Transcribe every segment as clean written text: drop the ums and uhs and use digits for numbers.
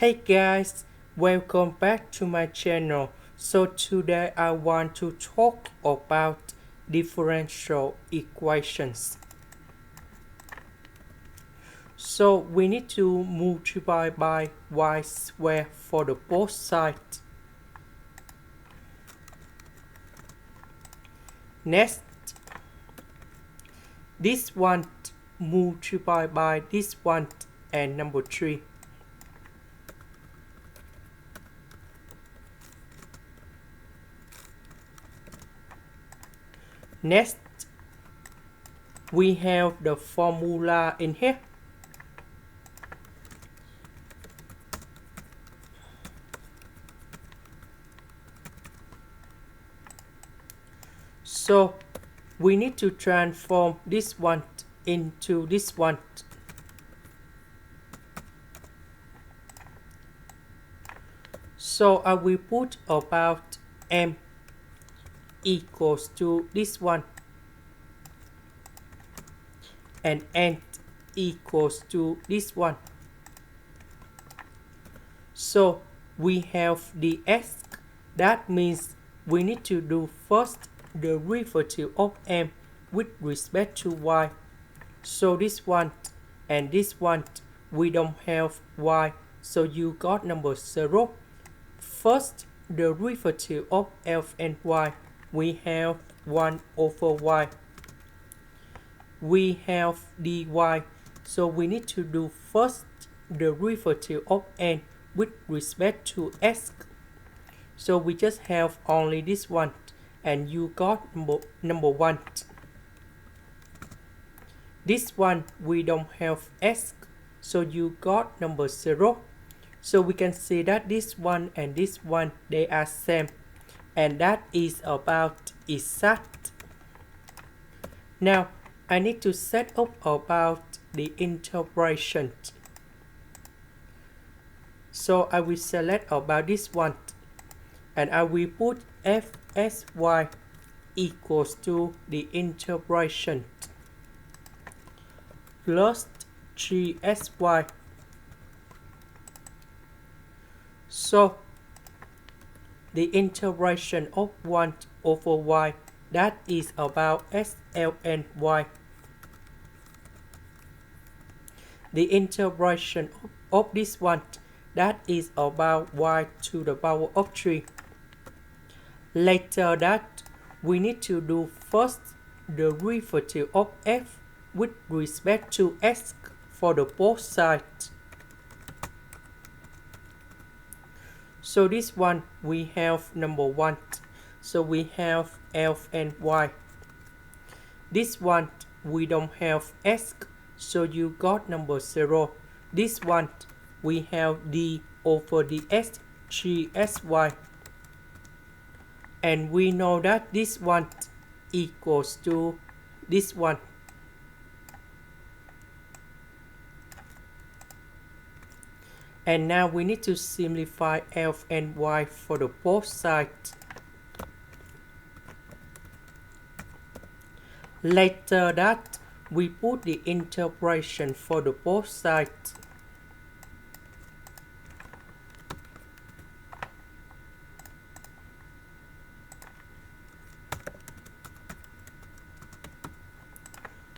Hey guys, welcome back to my channel. So today I want to talk about differential equations. So we need to multiply by y squared for the both sides. Next, this one multiply by this one and number 3. Next, we have the formula in here. So we need to transform this one into this one. So I will put about m equals to this one and n equals to this one. So we have the s. That means we need to do first the derivative of m with respect to y. So this one and this one, we don't have y, so you got number 0. First, the derivative of f and y, we have 1 over y. We have dy, so we need to do first the derivative of n with respect to s. So we just have only this one, and you got number 1. This one we don't have s, so you got number 0. So we can see that this one and this one, they are same, and that is about exact. Now I need to set up about the integration. So I will select about this one, and I will put fsy equals to the integration plus 3sy. So the integration of 1 over y, that is about ln y. The integration of this one, that is about y to the power of 3. Later that, we need to do first the derivative of f with respect to s for the both sides. So this one we have number 1, so we have f and y. This one we don't have s, so you got number 0. This one we have d over ds 3sy, and we know that this one equals to this one. And now we need to simplify f and y for the both sides. Later that, we put the integration for the both sides.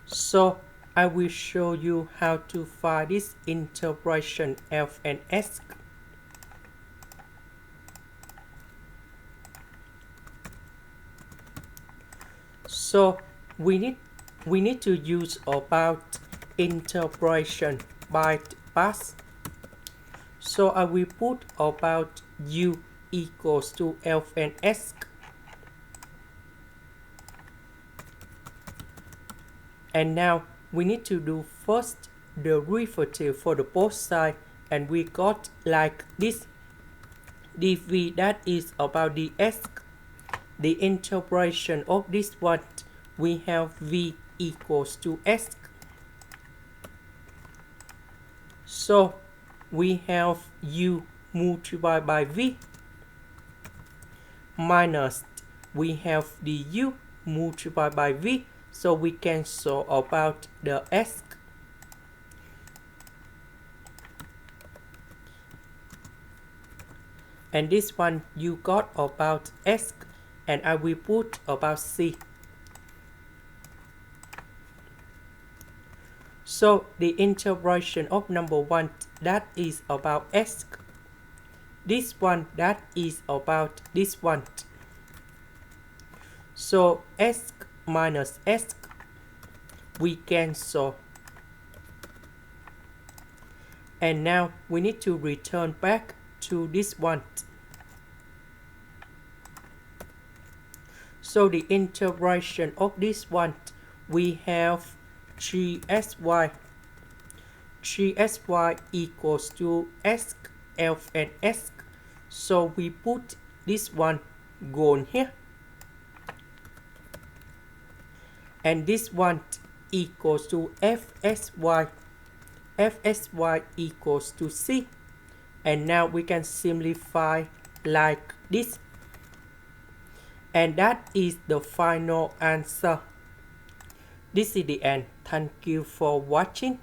So I will show you how to find this integration f and s. So we need to use about integration by parts. So I will put about u equals to f and s. And now we need to do first the derivative for the both sides, and we got like this dv, that is about ds. The integration of this one, we have v equals to s. So we have u multiplied by v minus we have du multiplied by v. So we cancel about the s. And this one you got about S, and I will put about C. So the integration of number 1, that is about S. This one, that is about this one. So S minus S, we cancel. And now we need to return back to this one. So the integration of this one, we have 3sy. 3sy equals to S, F, and S. So we put this one gone here. And this one equals to fsy. Fsy equals to C. And now we can simplify like this. And that is the final answer. This is the end. Thank you for watching.